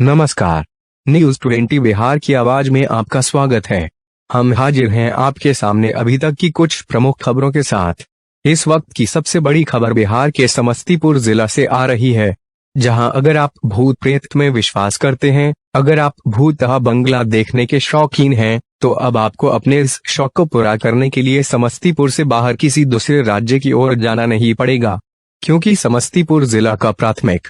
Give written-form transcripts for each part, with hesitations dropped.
नमस्कार, न्यूज 20 बिहार की आवाज में आपका स्वागत है। हम हाजिर हैं आपके सामने अभी तक की कुछ प्रमुख खबरों के साथ। इस वक्त की सबसे बड़ी खबर बिहार के समस्तीपुर जिला से आ रही है, जहां अगर आप भूत प्रेत में विश्वास करते हैं, अगर आप भूत बंगला देखने के शौकीन हैं, तो अब आपको अपने इस शौक को पूरा करने के लिए समस्तीपुर से बाहर किसी दूसरे राज्य की ओर जाना नहीं पड़ेगा, क्योंकि समस्तीपुर जिला का प्राथमिक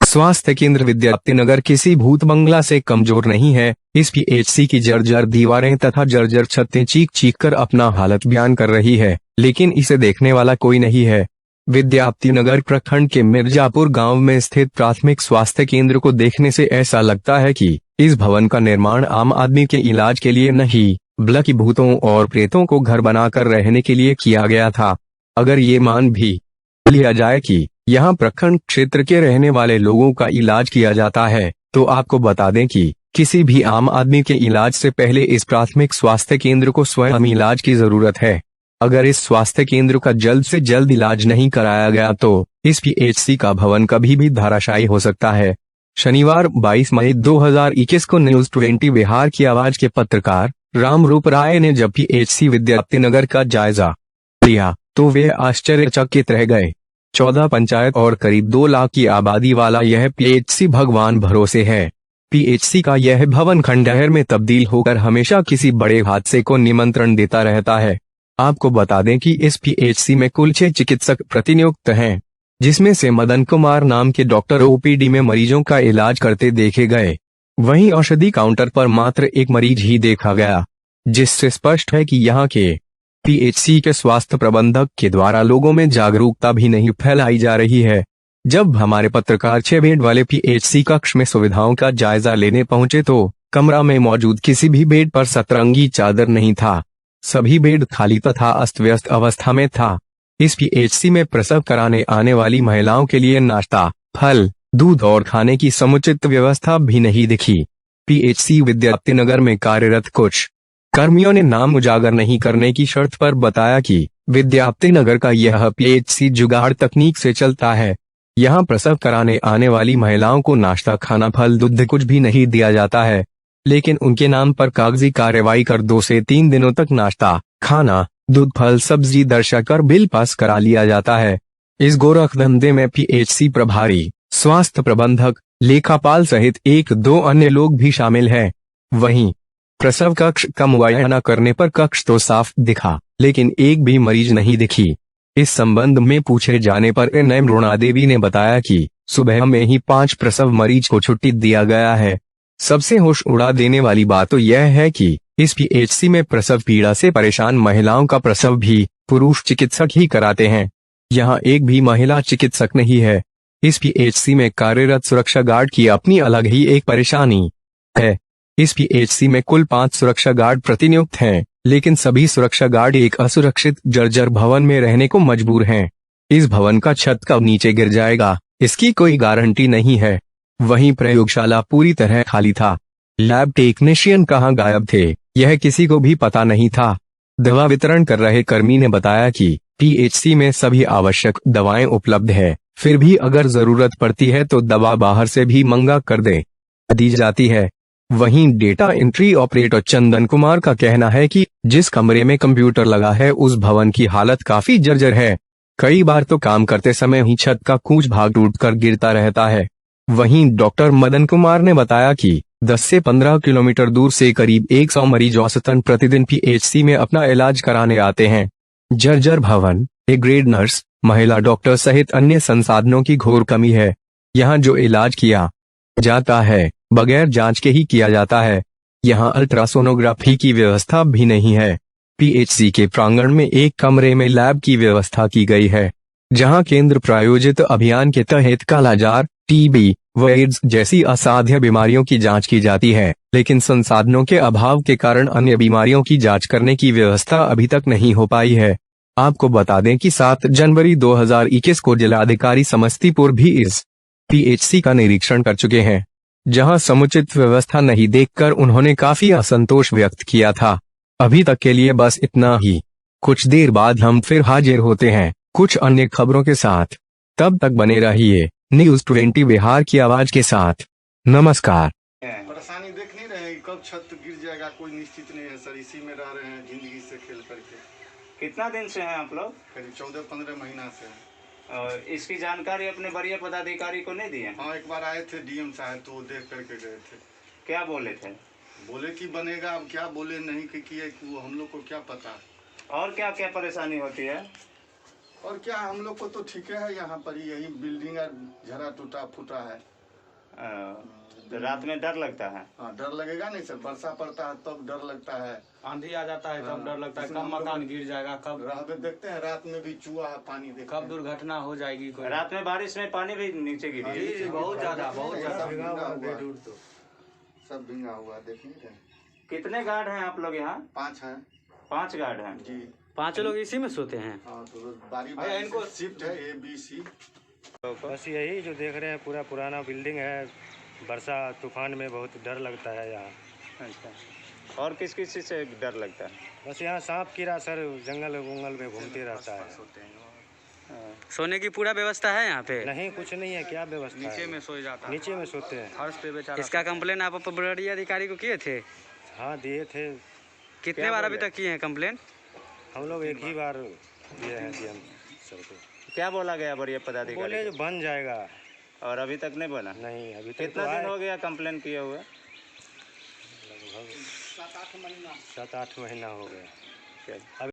स्वास्थ्य केंद्र विद्यार्थीनगर किसी भूत बंगला से कमजोर नहीं है। इस पीएचसी की जर्जर दीवारें तथा जर्जर छतें चीख चीख कर अपना हालत बयान कर रही है, लेकिन इसे देखने वाला कोई नहीं है। विद्यार्थीनगर प्रखंड के मिर्जापुर गांव में स्थित प्राथमिक स्वास्थ्य केंद्र को देखने से ऐसा लगता है कि इस भवन का निर्माण आम आदमी के इलाज के लिए नहीं, बल्कि भूतों और प्रेतों को घर बनाकर रहने के लिए किया गया था। अगर ये मान भी लिया जाए कि यहाँ प्रखंड क्षेत्र के रहने वाले लोगों का इलाज किया जाता है, तो आपको बता दें कि किसी भी आम आदमी के इलाज से पहले इस प्राथमिक स्वास्थ्य केंद्र को स्वयं इलाज की जरूरत है। अगर इस स्वास्थ्य केंद्र का जल्द से जल्द इलाज नहीं कराया गया तो इस पीएचसी का भवन कभी भी धराशायी हो सकता है। शनिवार 22 मई 2021 को न्यूज 20 बिहार की आवाज के पत्रकार रामरूप राय ने जब पीएचसी विद्यार्थीनगर का जायजा लिया तो वे आश्चर्यचकित रह गए। 14 पंचायत और करीब 2 लाख की आबादी वाला यह पीएचसी भगवान भरोसे है। पीएचसी का यह भवन खंडहर में तब्दील होकर हमेशा किसी बड़े हादसे को निमंत्रण देता रहता है। आपको बता दें कि इस पीएचसी में कुल 6 चिकित्सक प्रतिनियुक्त हैं, जिसमें से मदन कुमार नाम के डॉक्टर ओपीडी में मरीजों का इलाज करते देखे गए। वहीं औषधि काउंटर पर मात्र एक मरीज ही देखा गया, जिससे स्पष्ट है कि यहाँ के पीएचसी के स्वास्थ्य प्रबंधक के द्वारा लोगों में जागरूकता भी नहीं फैलाई जा रही है। जब हमारे पत्रकार 6 बेड वाले पीएचसी कक्ष में सुविधाओं का जायजा लेने पहुंचे तो कमरा में मौजूद किसी भी बेड पर सतरंगी चादर नहीं था। सभी बेड खाली तथा अस्त व्यस्त अवस्था में था। इस पीएचसी में प्रसव कराने आने वाली महिलाओं के लिए नाश्ता, फल, दूध और खाने की समुचित व्यवस्था भी नहीं दिखी। पीएचसी विद्यार्थीनगर में कार्यरत कुछ कर्मियों ने नाम उजागर नहीं करने की शर्त पर बताया कि विद्यार्थीनगर का यह पीएचसी जुगाड़ तकनीक से चलता है। यहाँ प्रसव कराने आने वाली महिलाओं को नाश्ता, खाना, फल, दूध कुछ भी नहीं दिया जाता है, लेकिन उनके नाम पर कागजी कार्रवाई कर 2 से 3 दिनों तक नाश्ता, खाना, दूध, फल, सब्जी दर्शाकर बिल पास करा लिया जाता है। इस गोरख धंधे में पीएचसी प्रभारी, स्वास्थ्य प्रबंधक, लेखापाल सहित 1-2 अन्य लोग भी शामिल हैं। वहीं प्रसव कक्ष का मुआयना करने पर कक्ष तो साफ दिखा, लेकिन एक भी मरीज नहीं दिखी। इस संबंध में पूछे जाने पर एनएम रुणा देवी ने बताया कि सुबह में ही 5 प्रसव मरीज को छुट्टी दिया गया है। सबसे होश उड़ा देने वाली बात तो यह है कि इस पीएचसी में प्रसव पीड़ा से परेशान महिलाओं का प्रसव भी पुरुष चिकित्सक ही कराते हैं। यहाँ एक भी महिला चिकित्सक नहीं है। इस पीएचसी में कार्यरत सुरक्षा गार्ड की अपनी अलग ही एक परेशानी है। इस पीएचसी में कुल 5 सुरक्षा गार्ड प्रतिनियुक्त हैं, लेकिन सभी सुरक्षा गार्ड एक असुरक्षित जर्जर भवन में रहने को मजबूर हैं। इस भवन का छत कब नीचे गिर जाएगा, इसकी कोई गारंटी नहीं है। वहीं प्रयोगशाला पूरी तरह खाली था। लैब टेक्नीशियन कहाँ गायब थे, यह किसी को भी पता नहीं था। दवा वितरण कर रहे कर्मी ने बताया कि पीएचसी में सभी आवश्यक दवाएं उपलब्ध है, फिर भी अगर जरूरत पड़ती है तो दवा बाहर से भी मंगा कर दी जाती है। वहीं data entry operator Chandan Kumar का कहना है कि जिस कमरे में कंप्यूटर लगा है उस भवन की हालत काफी जर्जर है। कई बार तो काम करते समय ही छत का कुछ भाग टूटकर गिरता रहता है। वहीं डॉक्टर मदन कुमार ने बताया कि 10 से 15 किलोमीटर दूर से करीब 100 मरीज औसतन प्रतिदिन पीएचसी में अपना इलाज कराने आते हैं। जर्जर भवन, एक ग्रेड नर्स, महिला डॉक्टर सहित अन्य संसाधनों की घोर कमी है। यहाँ जो इलाज किया जाता है बगैर जांच के ही किया जाता है। यहाँ अल्ट्रासोनोग्राफी की व्यवस्था भी नहीं है। पीएचसी के प्रांगण में एक कमरे में लैब की व्यवस्था की गई है, जहां केंद्र प्रायोजित अभियान के तहत कालाजार, टीबी व एड्स जैसी असाध्य बीमारियों की जांच की जाती है, लेकिन संसाधनों के अभाव के कारण अन्य बीमारियों की जांच करने की व्यवस्था अभी तक नहीं हो पाई है। आपको बता दें कि 7 जनवरी 2021 को जिलाधिकारी समस्तीपुर भी इस पीएचसी का निरीक्षण कर चुके हैं, जहां समुचित व्यवस्था नहीं देखकर उन्होंने काफी असंतोष व्यक्त किया था। अभी तक के लिए बस इतना ही। कुछ देर बाद हम फिर हाजिर होते हैं कुछ अन्य खबरों के साथ। तब तक बने रहिए न्यूज़ 20 बिहार की आवाज के साथ। नमस्कार। परेशानी देख नहीं रहे कब छत गिर जाएगा कोई निश्चित नहीं है सर। इसी में रह रहे हैं जिंदगी से खेल करके। कितना दिन से हैं आप लोग? करीब 14-15 महीना से है। और इसकी जानकारी अपने वरीय पदाधिकारी को नहीं दी है? हाँ, एक बार आए थे डीएम साहब तो वो देख करके गए थे। क्या बोले थे? बोले कि बनेगा, अब क्या बोले नहीं कि किए वो हम लोग को क्या पता। और क्या क्या परेशानी होती है? और क्या हम लोग को तो ठीक है, यहाँ पर यही बिल्डिंग झरा टूटा फूटा है। तो रात में डर लगता है? हाँ, डर लगेगा नहीं सर, वर्षा पड़ता है तब डर लगता है, आंधी आ जाता है तब डर लगता है, कब मकान गिर जाएगा, कब रात में देखते हैं, रात में भी चूहा पानी देखते कब हैं। दुर्घटना हो जाएगी कोई। रात में बारिश में पानी भी नीचे गिरी है? जी, बहुत ज्यादा सब भींगा हुआ देख नहीं रहे। कितने गार्ड हैं आप लोग यहाँ? 5 हैं 5 गार्ड हैं जी। 5 लोग इसी में सोते हैं। हाँ, तो बारी बारी इनको शिफ्ट है ABC। बस यही जो देख रहे हैं पूरा पुराना बिल्डिंग है। वर्षा तूफान में बहुत डर लगता है यहाँ। अच्छा, और किस किस चीज़ से डर लगता है? बस यहाँ सांप कीड़ा सर जंगल उंगल में घूमते रहता है। सोने की पूरा व्यवस्था है यहाँ पे? नहीं, कुछ नहीं है। क्या व्यवस्था नीचे है? में सो जाता है, नीचे में सोते हैं। फर्श पे बेचारा। इसका कंप्लेन आप वरीय अधिकारी को किए थे? हाँ, दिए थे। कितने बार अभी तक किए हैं कंप्लेन? हम लोग एक ही बार दिए हैं डीएम सर को। क्या बोला गया वरीय पदाधिकारी? बोले जो बन जाएगा। और अभी तक नहीं बना? नहीं, अभी तक कितना दिन हो गया कंप्लेन किए हुए? लगभग 7-8 महीना हो गया। क्या?